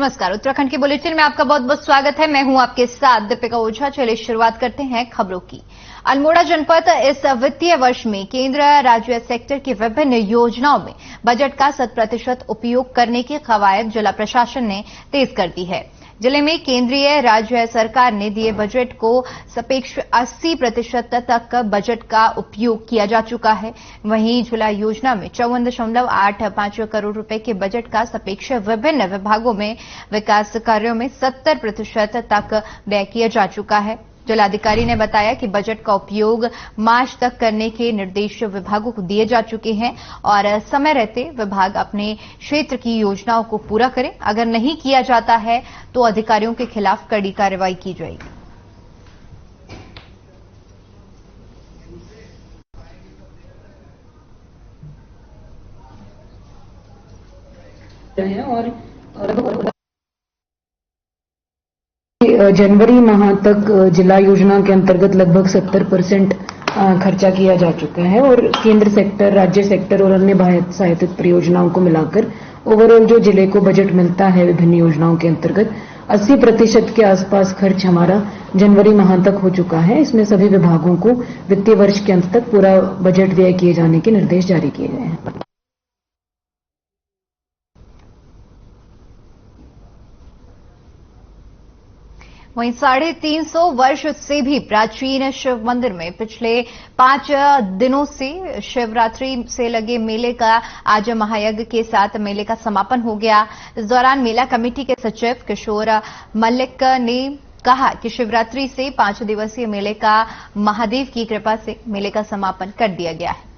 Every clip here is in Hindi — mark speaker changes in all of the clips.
Speaker 1: नमस्कार। उत्तराखंड के बुलेटिन में आपका बहुत बहुत स्वागत है। मैं हूं आपके साथ दीपिका ओझा। चलिए शुरुआत करते हैं खबरों की। अल्मोड़ा जनपद इस वित्तीय वर्ष में केंद्र राज्य सेक्टर की विभिन्न योजनाओं में बजट का 100% उपयोग करने की कवायद जिला प्रशासन ने तेज कर दी है। जिले में केंद्रीय राज्य सरकार ने दिए बजट को सापेक्ष 80% तक बजट का उपयोग किया जा चुका है। वहीं जिला योजना में 54.85 करोड़ रुपए के बजट का सापेक्ष विभिन्न विभागों में विकास कार्यों में 70% तक व्यय किया जा चुका है। जिलाधिकारी ने बताया कि बजट का उपयोग मार्च तक करने के निर्देश विभागों को दिए जा चुके हैं और समय रहते विभाग अपने क्षेत्र की योजनाओं को पूरा करें। अगर नहीं किया जाता है तो अधिकारियों के खिलाफ कड़ी कार्रवाई की जाएगी।
Speaker 2: जनवरी माह तक जिला योजना के अंतर्गत लगभग 70% खर्चा किया जा चुका है और केंद्र सेक्टर, राज्य सेक्टर और अन्य भारत सहायतित परियोजनाओं को मिलाकर ओवरऑल जो जिले को बजट मिलता है विभिन्न योजनाओं के अंतर्गत 80% के आसपास खर्च हमारा जनवरी माह तक हो चुका है। इसमें सभी विभागों को वित्तीय वर्ष के अंत तक पूरा बजट व्यय किए जाने के निर्देश जारी किए गए हैं।
Speaker 1: वहीं 350 वर्ष से भी प्राचीन शिव मंदिर में पिछले 5 दिनों से शिवरात्रि से लगे मेले का आज महायज्ञ के साथ मेले का समापन हो गया। इस दौरान मेला कमेटी के सचिव किशोर मल्लिक ने कहा कि शिवरात्रि से 5 दिवसीय मेले का महादेव की कृपा से मेले का समापन कर दिया गया है।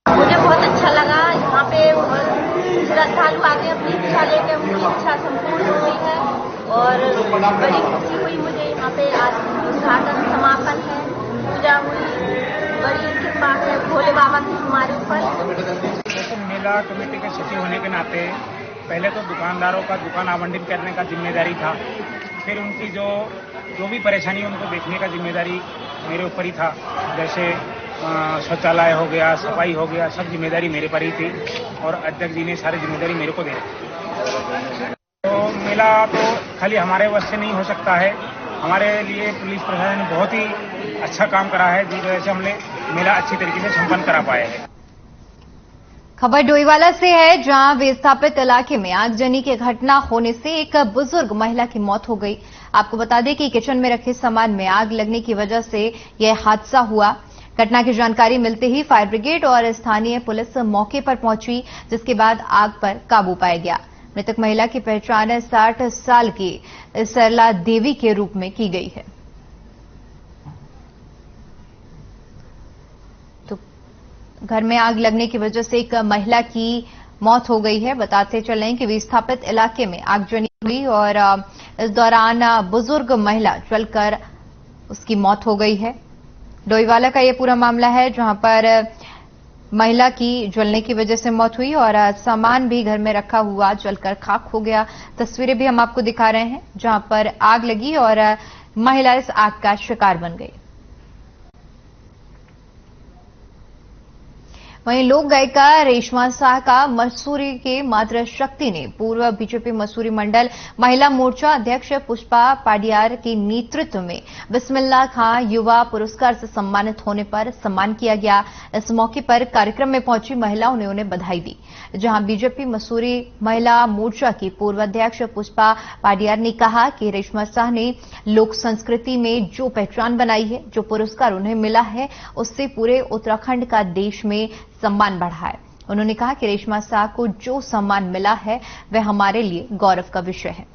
Speaker 3: मुझे बहुत अच्छा लगा। यहाँ पे श्रद्धालु आके अपनी इच्छा लेके उनकी इच्छा संपूर्ण हुई है और बड़ी खुशी हुई मुझे। यहाँ पे आज उद्घाटन समापन है, पूजा हुई, बड़ी कृपा है भोले बाबा की हमारे ऊपर।
Speaker 4: जैसे मेला कमेटी के सचिव होने के नाते पहले तो दुकानदारों का दुकान आवंटित करने का जिम्मेदारी था, फिर उनकी जो भी परेशानी उनको देखने का जिम्मेदारी मेरे ऊपर ही था। जैसे शौचालय हो गया, सफाई हो गया, सब जिम्मेदारी मेरे पर ही थी और अध्यक्ष जी ने सारी जिम्मेदारी मेरे को दी। तो मेला तो खाली हमारे वश से नहीं हो सकता है। हमारे लिए पुलिस प्रशासन ने बहुत ही अच्छा काम करा है, जिस वजह से हमने मेला अच्छी तरीके से संपन्न करा पाए हैं।
Speaker 1: खबर डोईवाला से है, जहां विस्थापित इलाके में आगजनी की घटना होने से एक बुजुर्ग महिला की मौत हो गई। आपको बता दें कि किचन में रखे सामान में आग लगने की वजह से यह हादसा हुआ। घटना की जानकारी मिलते ही फायर ब्रिगेड और स्थानीय पुलिस मौके पर पहुंची, जिसके बाद आग पर काबू पाया गया। मृतक महिला की पहचान 60 साल की सरला देवी के रूप में की गई है। तो घर में आग लगने की वजह से एक महिला की मौत हो गई है। बताते चलें कि विस्थापित इलाके में आगजनी हुई और इस दौरान बुजुर्ग महिला जलकर उसकी मौत हो गई है। डोईवाला का यह पूरा मामला है, जहां पर महिला की जलने की वजह से मौत हुई और सामान भी घर में रखा हुआ जलकर खाक हो गया। तस्वीरें भी हम आपको दिखा रहे हैं, जहां पर आग लगी और महिला इस आग का शिकार बन गई। वहीं लोक गायिका रेशमा शाह का मसूरी के मातृशक्ति ने पूर्व बीजेपी मसूरी मंडल महिला मोर्चा अध्यक्ष पुष्पा पाडियार के नेतृत्व में बिस्मिल्लाह खां युवा पुरस्कार से सम्मानित होने पर सम्मान किया गया। इस मौके पर कार्यक्रम में पहुंची महिलाओं ने उन्हें बधाई दी, जहां बीजेपी मसूरी महिला मोर्चा की पूर्व अध्यक्ष पुष्पा पाडियार ने कहा कि रेशमा शाह ने लोक संस्कृति में जो पहचान बनाई है, जो पुरस्कार उन्हें मिला है, उससे पूरे उत्तराखंड का देश में सम्मान बढ़ा है। उन्होंने कहा कि रेशमा शाह को जो सम्मान मिला है वह हमारे लिए गौरव का विषय है।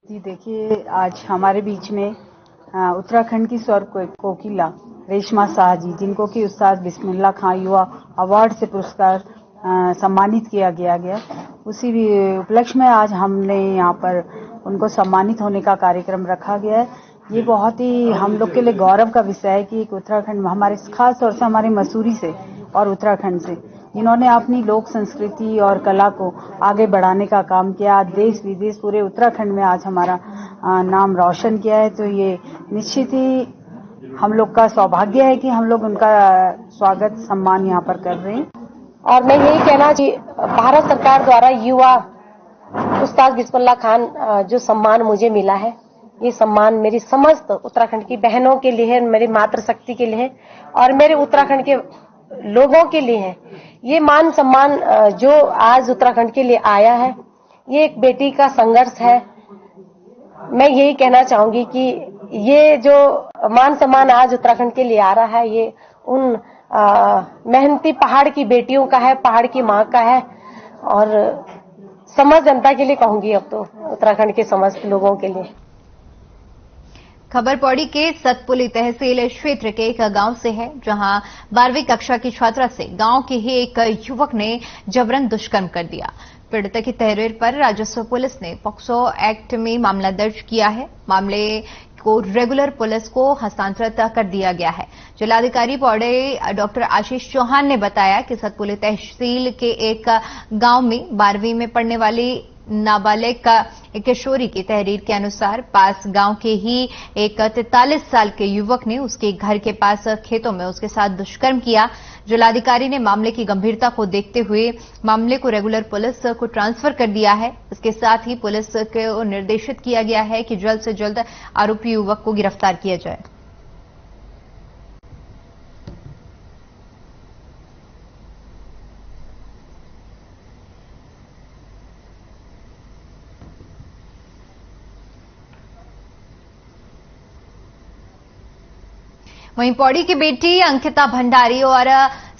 Speaker 5: जी देखिए, आज हमारे बीच में उत्तराखंड की स्वर कोकिला रेशमा शाह जी, जिनको कि उस्ताद बिस्मिल्लाह खां युवा अवार्ड से पुरस्कार सम्मानित किया गया। उसी उपलक्ष्य में आज हमने यहाँ पर उनको सम्मानित होने का कार्यक्रम रखा गया है। ये बहुत ही हम लोग के लिए गौरव का विषय है कि एक उत्तराखंड में हमारे खास तौर से हमारे मसूरी से और उत्तराखंड से इन्होंने अपनी लोक संस्कृति और कला को आगे बढ़ाने का काम किया। देश विदेश पूरे उत्तराखंड में आज हमारा नाम रोशन किया है। तो ये निश्चित ही हम लोग का सौभाग्य है कि हम लोग उनका स्वागत सम्मान यहाँ पर कर रहे हैं।
Speaker 6: और मैं यही कहना चाहिए, भारत सरकार द्वारा युवा उस्ताद बिस्मिल्लाह खान जो सम्मान मुझे मिला है, ये सम्मान मेरी समस्त उत्तराखंड की बहनों के लिए है, मेरी मातृशक्ति के लिए है और मेरे उत्तराखंड के लोगों के लिए है। ये मान सम्मान जो आज उत्तराखंड के लिए आया है, ये एक बेटी का संघर्ष है। मैं यही कहना चाहूंगी कि ये जो मान सम्मान आज उत्तराखंड के लिए आ रहा है, ये उन मेहनती पहाड़ की बेटियों का है, पहाड़ की मां का है और समस्त जनता के लिए कहूंगी, अब तो उत्तराखंड के समस्त लोगों के लिए।
Speaker 1: खबर पौड़ी के सतपुली तहसील क्षेत्र के एक गांव से है, जहां 12वीं कक्षा की छात्रा से गांव के ही एक युवक ने जबरन दुष्कर्म कर दिया। पीड़िता की तहरीर पर राजस्व पुलिस ने पॉक्सो एक्ट में मामला दर्ज किया है। मामले को रेगुलर पुलिस को हस्तांतरित कर दिया गया है। जिलाधिकारी पौड़ी डॉक्टर आशीष चौहान ने बताया कि सतपुली तहसील के एक गांव में 12वीं में पढ़ने वाली नाबालिग किशोरी की तहरीर के अनुसार पास गांव के ही एक 43 साल के युवक ने उसके घर के पास खेतों में उसके साथ दुष्कर्म किया। जिलाधिकारी ने मामले की गंभीरता को देखते हुए मामले को रेगुलर पुलिस को ट्रांसफर कर दिया है। इसके साथ ही पुलिस को निर्देशित किया गया है कि जल्द से जल्द आरोपी युवक को गिरफ्तार किया जाए। वहीं पौड़ी की बेटी अंकिता भंडारी और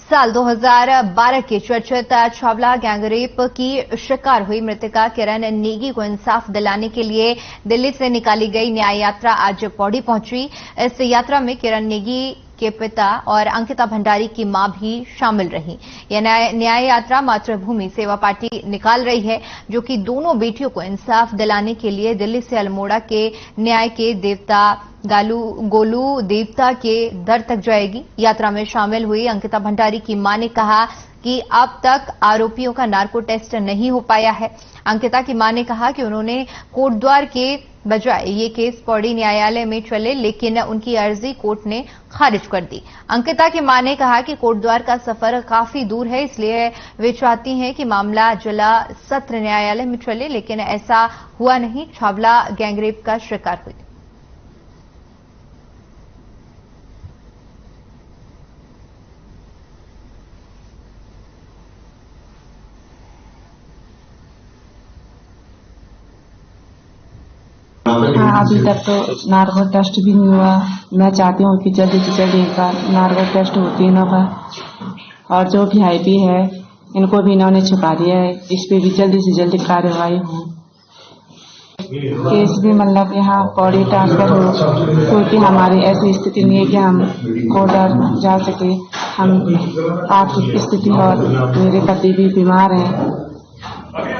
Speaker 1: साल 2012 के चर्चित छावला गैंगरेप की शिकार हुई मृतका किरण नेगी को इंसाफ दिलाने के लिए दिल्ली से निकाली गई न्याय यात्रा आज पौड़ी पहुंची। इस यात्रा में किरण नेगी के पिता और अंकिता भंडारी की मां भी शामिल रही। यह न्याय यात्रा मातृभूमि सेवा पार्टी निकाल रही है, जो कि दोनों बेटियों को इंसाफ दिलाने के लिए दिल्ली से अल्मोड़ा के न्याय के देवता गोलू देवता के दर तक जाएगी। यात्रा में शामिल हुई अंकिता भंडारी की मां ने कहा कि अब तक आरोपियों का नार्को टेस्ट नहीं हो पाया है। अंकिता की मां ने कहा कि उन्होंने कोटद्वार के बजाय ये केस पौड़ी न्यायालय में चले, लेकिन उनकी अर्जी कोर्ट ने खारिज कर दी। अंकिता की मां ने कहा कि कोटद्वार का सफर काफी दूर है, इसलिए वे चाहती हैं कि मामला जिला सत्र न्यायालय में चले, लेकिन ऐसा हुआ नहीं। छावला गैंगरेप का शिकार हुई।
Speaker 7: अभी तक तो नार्को टेस्ट भी नहीं हुआ। मैं चाहती हूँ कि जल्दी से जल्दी एक बार नार्को टेस्ट हो तीनों का, और जो VIP है इनको भी इन्होंने छुपा दिया है, इस पे भी जल्दी से जल्दी कार्रवाई हो। केस भी मतलब यहाँ पौड़ी ट्रांसफर हो, क्योंकि हमारी ऐसी स्थिति नहीं है कि हम कोर्ट जा सके। हम आर्थिक स्थिति और मेरे पति भी बीमार हैं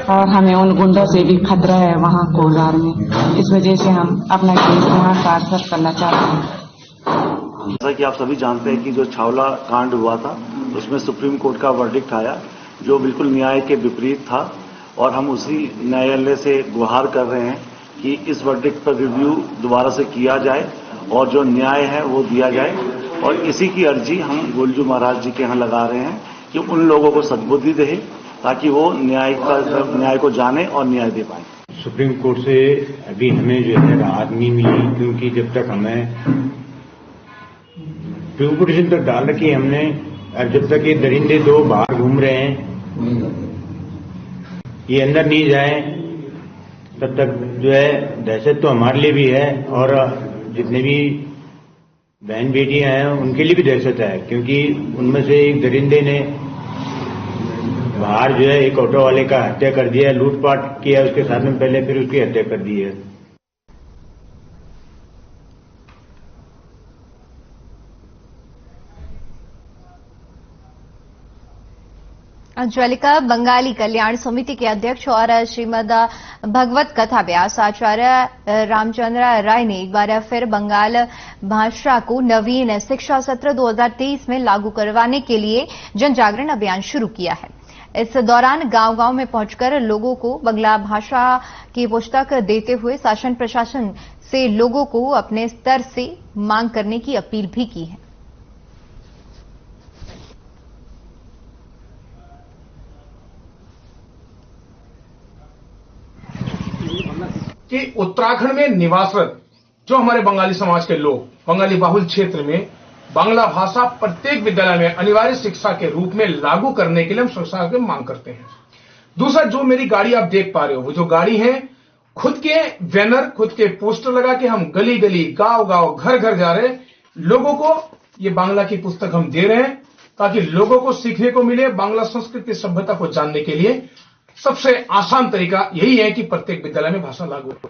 Speaker 7: और हमें उन गुंडों से भी खतरा है वहाँ कोलार में। इस वजह से हम अपना केस वहाँ ट्रांसफर करना चाहते हैं।
Speaker 8: जैसा कि आप सभी जानते हैं कि जो छावला कांड हुआ था, उसमें सुप्रीम कोर्ट का वर्डिक्ट आया जो बिल्कुल न्याय के विपरीत था, और हम उसी न्यायालय से गुहार कर रहे हैं कि इस वर्डिक्ट पर रिव्यू दोबारा से किया जाए और जो न्याय है वो दिया जाए। और इसी की अर्जी हम गोलजू महाराज जी के यहाँ लगा रहे हैं कि उन लोगों को सद्बुद्धि दे ताकि वो न्याय को जाने और न्याय दे पाए।
Speaker 9: सुप्रीम कोर्ट से अभी हमें जो है राहत नहीं मिली, क्योंकि जब तक हमें पिटिशन तक डाल रखी हमने, और जब तक ये दरिंदे दो बाहर घूम रहे हैं, ये अंदर नहीं जाए, तब तक जो है दहशत तो हमारे लिए भी है और जितने भी बहन बेटियां हैं उनके लिए भी दहशत है, क्योंकि उनमें से एक दरिंदे ने बाहर जो है एक ऑटो वाले का हत्या कर दिया, लूटपाट किया उसके साथ में पहले, फिर उसकी हत्या कर दी है।
Speaker 1: ज्वालिका बंगाली कल्याण समिति के अध्यक्ष और श्रीमद भगवत कथा व्यास आचार्य रामचंद्र राय ने एक बार फिर बंगाल भाषा को नवीन शिक्षा सत्र 2023 में लागू करवाने के लिए जन जागरण अभियान शुरू किया है। इस दौरान गांव-गांव में पहुंचकर लोगों को बंगला भाषा की पुस्तक देते हुए शासन प्रशासन से लोगों को अपने स्तर से मांग करने की अपील भी की है।
Speaker 10: कि उत्तराखंड में निवासरत जो हमारे बंगाली समाज के लोग बंगाली बाहुल क्षेत्र में बांग्ला भाषा प्रत्येक विद्यालय में अनिवार्य शिक्षा के रूप में लागू करने के लिए हम सरकार से मांग करते हैं। दूसरा, जो मेरी गाड़ी आप देख पा रहे हो, वो जो गाड़ी है, खुद के बैनर, खुद के पोस्टर लगा के हम गली गली, गांव गांव, घर घर जा रहे लोगों को ये बांग्ला की पुस्तक हम दे रहे हैं ताकि लोगों को सीखने को मिले। बांग्ला संस्कृति सभ्यता को जानने के लिए सबसे आसान तरीका यही है कि प्रत्येक विद्यालय में भाषा लागू हो।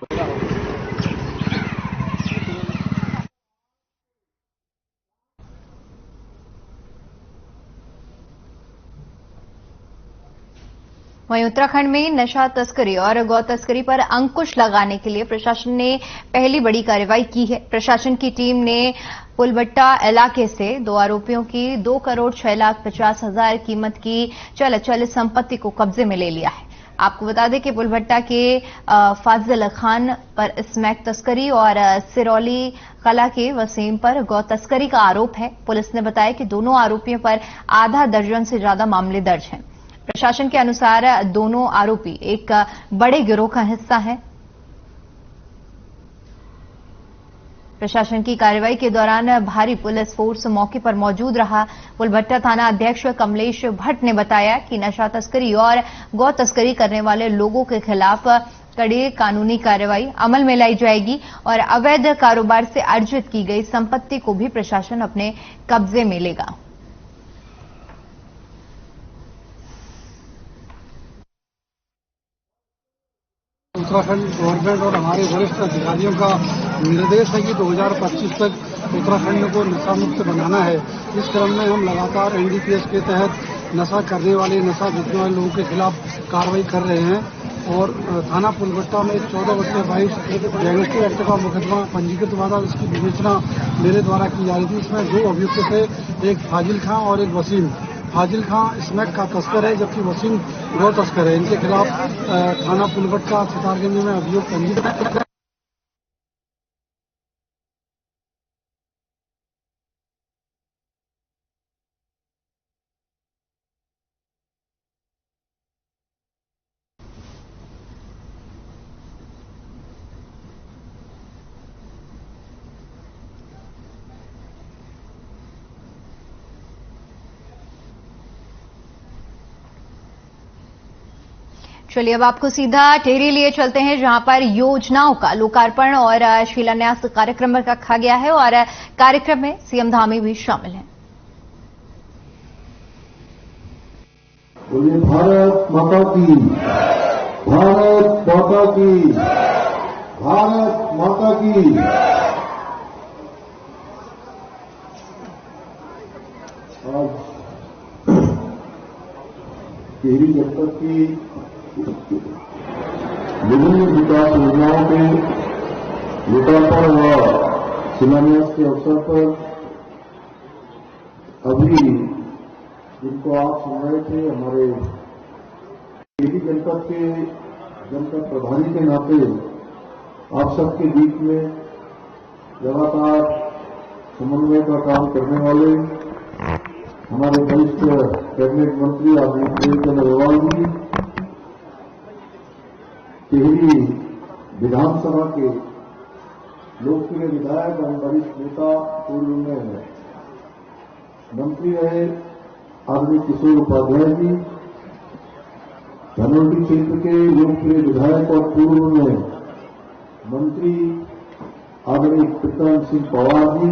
Speaker 1: वहीं उत्तराखंड में नशा तस्करी और गौ तस्करी पर अंकुश लगाने के लिए प्रशासन ने पहली बड़ी कार्रवाई की है। प्रशासन की टीम ने पुलबट्टा इलाके से 2 आरोपियों की 2,06,50,000 कीमत की चल अचल संपत्ति को कब्जे में ले लिया है। आपको बता दें कि पुलबट्टा के फाजिल खान पर स्मैक तस्करी और सिरौली कला के वसीम पर गौ तस्करी का आरोप है। पुलिस ने बताया कि दोनों आरोपियों पर आधा दर्जन से ज्यादा मामले दर्ज हैं। प्रशासन के अनुसार दोनों आरोपी एक बड़े गिरोह का हिस्सा है। प्रशासन की कार्रवाई के दौरान भारी पुलिस फोर्स मौके पर मौजूद रहा। पुलबट्टा थाना अध्यक्ष कमलेश भट्ट ने बताया कि नशा तस्करी और गौ तस्करी करने वाले लोगों के खिलाफ कड़ी कानूनी कार्रवाई अमल में लाई जाएगी और अवैध कारोबार से अर्जित की गई संपत्ति को भी प्रशासन अपने कब्जे में लेगा।
Speaker 11: उत्तराखंड गवर्नमेंट और हमारे वरिष्ठ अधिकारियों का निर्देश है कि 2025 तक उत्तराखंड को नशा मुक्त बनाना है। इस क्रम में हम लगातार एनडीपीएस के तहत नशा करने वाले, नशा बेचने वाले लोगों के खिलाफ कार्रवाई कर रहे हैं और थाना पुलबट्टा में 14/22 गैंगस्टर एक्ट का मुकदमा पंजीकृत हुआ था। इसकी विवेचना मेरे द्वारा की जा रही थी। इसमें 2 अभियुक्त थे, एक फाजिल खां और एक वसीम। फाजिल खां स्मैक का तस्कर है जबकि वसीम गौ तस्कर है। इनके खिलाफ थाना पुलबट्टा सितारगंज में अभियोग पंजीकृत है।
Speaker 1: चलिए अब आपको सीधा टेहरी लिए चलते हैं जहां पर योजनाओं का लोकार्पण और शिलान्यास कार्यक्रम रखा गया है और कार्यक्रम में सीएम धामी भी शामिल हैं।
Speaker 12: बोलिए भारत माता की, भारत माता की, भारत माता की। आज टिहरी जनपद की विभिन्न विकास योजनाओं के लोकार्पण व शिलान्यास के अवसर पर अभी जिनको आप सुन रहे थे, हमारे टिहरी जनपद के जनपद प्रभारी के नाते आप सबके बीच में लगातार समन्वय का काम करने वाले हमारे वरिष्ठ कैबिनेट मंत्री आदरणीय प्रेमचंद अग्रवाल जी, टिहरी विधानसभा के लोकप्रिय विधायक एवं वरिष्ठ नेता, पूर्व में मंत्री रहे आदरणीय किशोर उपाध्याय जी, धनोल्टी क्षेत्र के लोकप्रिय विधायक और पूर्व में मंत्री आदरणीय प्रीतम सिंह पवार जी,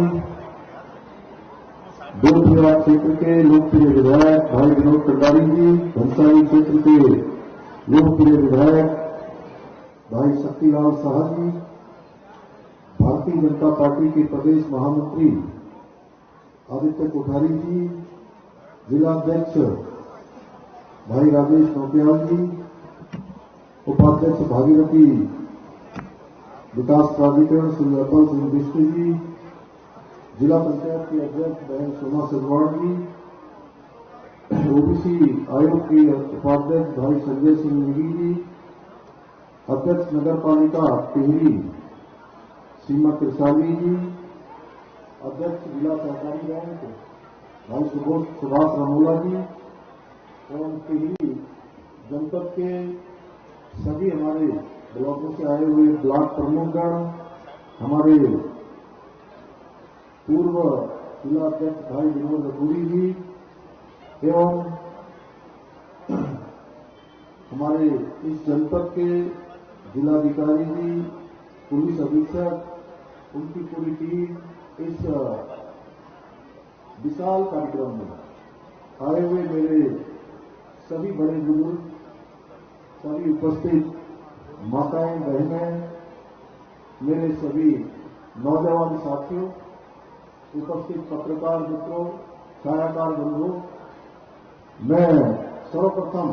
Speaker 12: दूरदराज क्षेत्र के लोकप्रिय विधायक भाई विनोद कटारी जी, घनसाली क्षेत्र के लोकप्रिय विधायक भाई शक्तिलाल शाह जी, भारतीय जनता पार्टी के प्रदेश महामंत्री आदित्य कोठारी जी, जिलाध्यक्ष भाई राजेश नौटियाल जी, उपाध्यक्ष भागीरथी विकास प्राधिकरण श्री अतुल सिंह बिष्ट जी, जिला पंचायत के अध्यक्ष बहन सोमा सिरवाड़ जी, ओबीसी आयोग के उपाध्यक्ष भाई संजय सिंह नेगी जी, अध्यक्ष नगर पालिका टिहरी श्रीमती त्रिशाली जी, अध्यक्ष जिला सहकारी बैंक भाई सुभाष रमोला जी एवं टिहरी जनपद के सभी हमारे ब्लॉकों से आए हुए ब्लॉक प्रमुखगण, हमारे पूर्व जिला अध्यक्ष भाई विनोद रतूरी जी एवं हमारे इस जनपद के जिलाधिकारी जी, पुलिस अधीक्षक, उनकी पूरी टीम इस विशाल कार्यक्रम में आए हुए मेरे सभी बड़े बुजुर्ग, सभी उपस्थित माताएं बहनें, मेरे सभी नौजवान साथियों, उपस्थित पत्रकार मित्रों, छायाकार बंधुओं, मैं सर्वप्रथम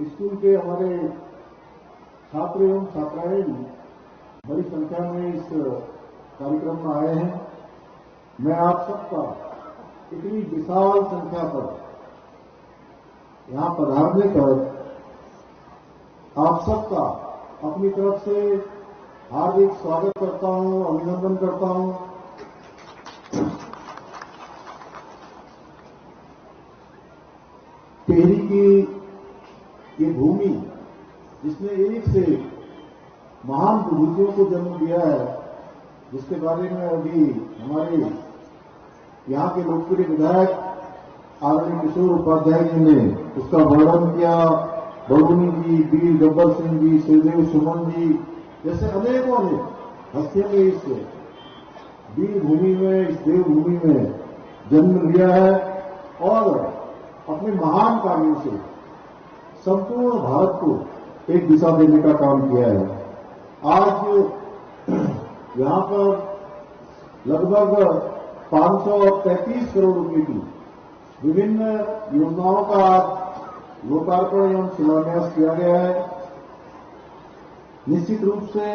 Speaker 12: स्कूल के हमारे छात्र एवं छात्राएं बड़ी संख्या में इस कार्यक्रम में आए हैं। मैं आप सबका इतनी विशाल संख्या पर यहां पधारने पर आप सबका अपनी तरफ से हार्दिक स्वागत करता हूं, अभिनंदन करता हूं। टिहरी की ये भूमि जिसने एक से महान बुजुर्गों को जन्म दिया है, जिसके बारे में अभी हमारे यहाँ के लोकप्रिय विधायक आदरणीय किशोर उपाध्याय जी ने उसका वर्णन किया। बड़गुनी जी, वीर गब्बर सिंह जी, श्रीदेव सुमन जी जैसे अनेकों ने हस्तियों ने इस वीर भूमि में, इस देवभूमि में जन्म लिया है और अपने महान कार्यों से संपूर्ण भारत को एक दिशा देने का काम किया है। आज यहां पर लगभग 533 करोड़ रुपए की विभिन्न योजनाओं का आज लोकार्पण एवं शिलान्यास किया गया है। निश्चित रूप से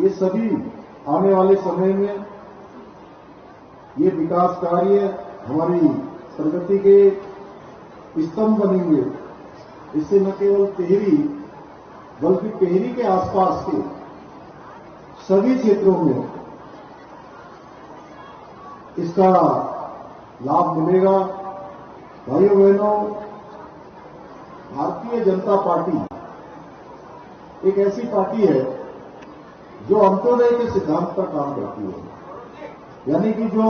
Speaker 12: ये सभी आने वाले समय में ये विकास कार्य हमारी प्रगति के स्तंभ बनेंगे। इससे न केवल टिहरी बल्कि टिहरी के आसपास के सभी क्षेत्रों में इसका लाभ मिलेगा। भाइयों बहनों, भारतीय जनता पार्टी एक ऐसी पार्टी है जो अंत्योदय के सिद्धांत पर काम करती है, यानी कि जो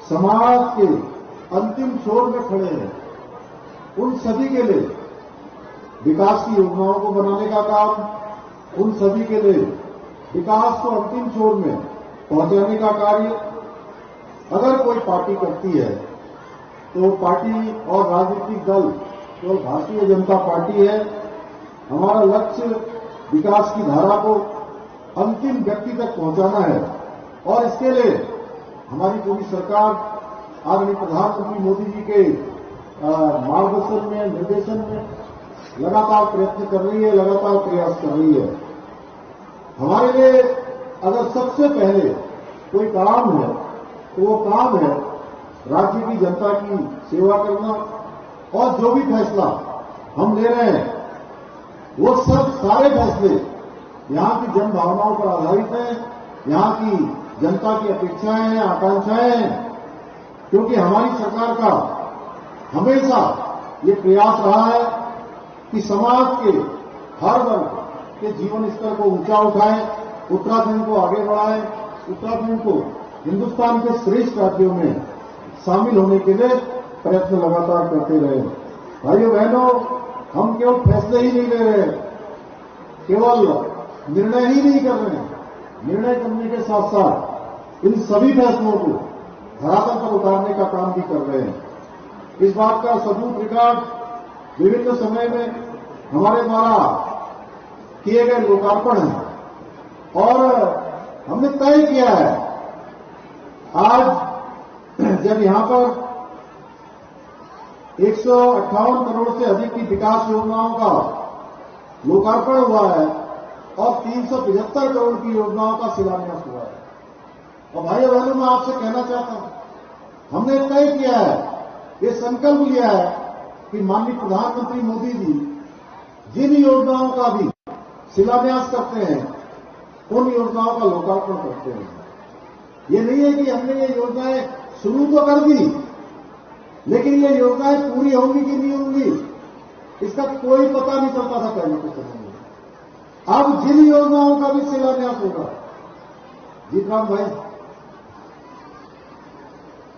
Speaker 12: समाज के अंतिम छोर में खड़े हैं उन सभी के लिए विकास की योजनाओं को बनाने का काम, उन सभी के लिए विकास को अंतिम छोर में पहुंचाने का कार्य अगर कोई पार्टी करती है तो पार्टी और राजनीतिक दल जो भारतीय जनता पार्टी है, हमारा लक्ष्य विकास की धारा को अंतिम व्यक्ति तक पहुंचाना है और इसके लिए हमारी पूरी सरकार आदरणीय प्रधानमंत्री मोदी जी के मार्गदर्शन में, निर्देशन में लगातार प्रयत्न कर रही है, लगातार प्रयास कर रही है। हमारे लिए अगर सबसे पहले कोई काम है तो वो काम है राज्य की जनता की सेवा करना और जो भी फैसला हम ले रहे हैं वो सब सारे फैसले यहां की जन भावनाओं पर आधारित हैं, यहां की जनता की अपेक्षाएं हैं, आकांक्षाएं हैं, क्योंकि हमारी सरकार का हमेशा ये प्रयास रहा है कि समाज के हर वर्ग के जीवन स्तर को ऊंचा उठाएं, उत्तराखंड को आगे बढ़ाएं, उत्तराखंड को हिंदुस्तान के श्रेष्ठ राज्यों में शामिल होने के लिए प्रयत्न लगातार करते रहे। भाइयों बहनों, हम केवल फैसले ही नहीं ले रहे, केवल निर्णय ही नहीं कर रहे हैं, निर्णय करने के साथ साथ इन सभी फैसलों को धरातल पर उतारने का काम भी कर रहे हैं। इस बात का सबूत रिकॉर्ड विभिन्न समय में हमारे द्वारा किए गए लोकार्पण है और हमने तय किया है आज जब यहां पर 158 करोड़ से अधिक की विकास योजनाओं का लोकार्पण हुआ है और 375 करोड़ की योजनाओं का शिलान्यास हुआ है। और भाइयों बहनों, मैं आपसे कहना चाहता हूं, हमने तय किया है, ये संकल्प लिया है कि माननीय प्रधानमंत्री मोदी जी जिन योजनाओं का भी शिलान्यास करते हैं उन योजनाओं का लोकार्पण करते हैं। ये नहीं है कि हमने ये योजनाएं शुरू तो कर दी, लेकिन ये योजनाएं पूरी होंगी कि नहीं होंगी इसका कोई पता नहीं चलता था पहले के समय में। अब जिन योजनाओं का भी शिलान्यास होगा, जीतराम भाई,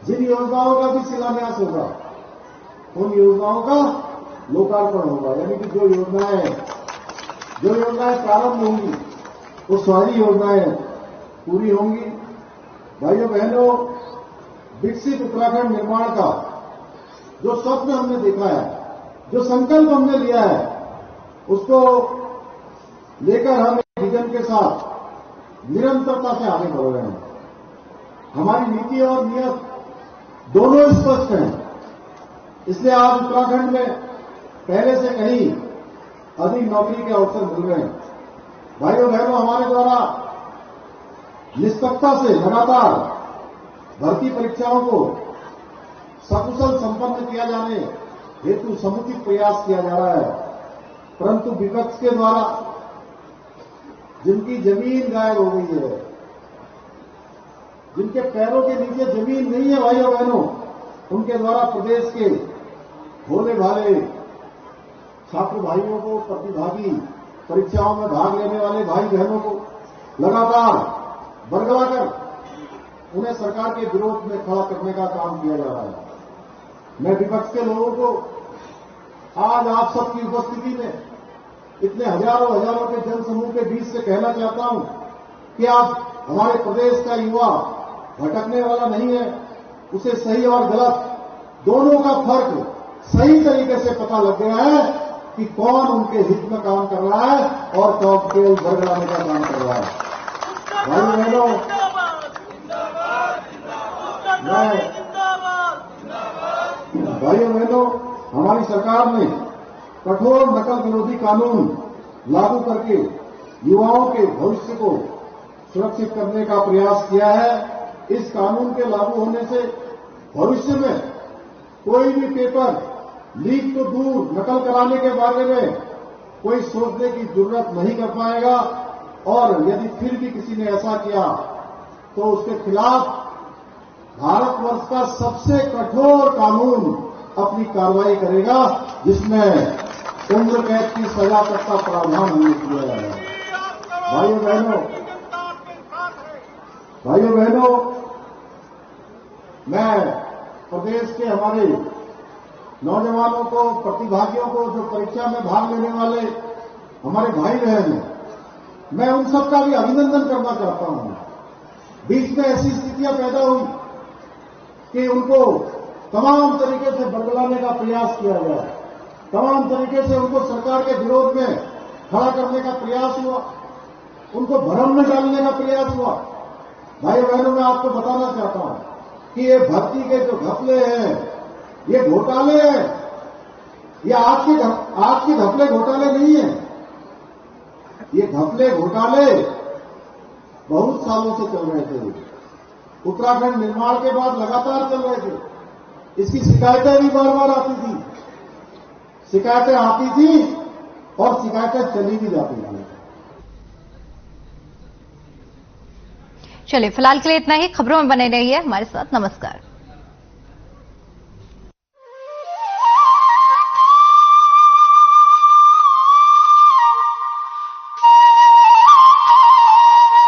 Speaker 12: जिन योजनाओं का भी शिलान्यास होगा उन योजनाओं का लोकार्पण होगा। यानी कि जो योजनाएं प्रारंभ होंगी वो सारी योजनाएं पूरी होंगी। भाइयों बहनों, विकसित उत्तराखंड निर्माण का जो स्वप्न हमने देखा है, जो संकल्प हमने लिया है, उसको लेकर हम एक विजन के साथ निरंतरता से आगे बढ़ रहे हैं। हमारी नीति और नियत दोनों स्पष्ट हैं। इसलिए आज उत्तराखंड में पहले से कहीं अधिक नौकरी के अवसर मिल रहे हैं। भाइयों बहनों, हमारे द्वारा निष्पक्षता से लगातार भर्ती परीक्षाओं को सकुशल संपन्न किया जाने हेतु समुचित प्रयास किया जा रहा है, परंतु विपक्ष के द्वारा जिनकी जमीन गायब हो गई है, जिनके पैरों के नीचे जमीन नहीं है भाइयों बहनों, उनके द्वारा प्रदेश के भोले भाले छात्र भाइयों को, प्रतिभागी परीक्षाओं में भाग लेने वाले भाई बहनों को लगातार बरगलाकर उन्हें सरकार के विरोध में खड़ा करने का काम किया जा रहा है। मैं विपक्ष के लोगों को आज आप सबकी उपस्थिति में इतने हजारों के जनसमूह के बीच से कहना चाहता हूं कि आज हमारे प्रदेश का युवा भटकने वाला नहीं है। उसे सही और गलत दोनों का फर्क सही तरीके से पता लग गया है कि कौन उनके हित में काम कर रहा है और कौन केवल बरगलाने का काम कर रहा है। भाइयों बहनों, हमारी सरकार ने कठोर नकल विरोधी कानून लागू करके युवाओं के भविष्य को सुरक्षित करने का प्रयास किया है। इस कानून के लागू होने से भविष्य में कोई भी पेपर लीक तो दूर, नकल कराने के बारे में कोई सोचने की जरूरत नहीं कर पाएगा, और यदि फिर भी किसी ने ऐसा किया तो उसके खिलाफ भारतवर्ष का सबसे कठोर कानून अपनी कार्रवाई करेगा, जिसमें उम्र कैद की सजा तक का प्रावधान हमने किया है। भाइयों बहनों, मैं प्रदेश के हमारे नौजवानों को, प्रतिभागियों को, जो परीक्षा में भाग लेने वाले हमारे भाई बहन हैं, मैं उन सबका भी अभिनंदन करना चाहता हूं। बीच में ऐसी स्थितियां पैदा हुई कि उनको तमाम तरीके से बरगलाने का प्रयास किया गया, तमाम तरीके से उनको सरकार के विरोध में खड़ा करने का प्रयास हुआ, उनको भ्रम में डालने का प्रयास हुआ। भाई बहनों, मैं आपको बताना चाहता हूं कि ये भर्ती के जो घपले हैं, ये घोटाले हैं, ये आज के घपले घोटाले नहीं है। ये घपले घोटाले बहुत सालों से चल रहे थे, उत्तराखंड निर्माण के बाद लगातार चल रहे थे। इसकी शिकायतें भी बार बार आती थी, शिकायतें आती थी और शिकायतें चली भी जाती थी।
Speaker 1: चलिए, फिलहाल के लिए इतना ही। खबरों में बने रहिए हमारे साथ। नमस्कार।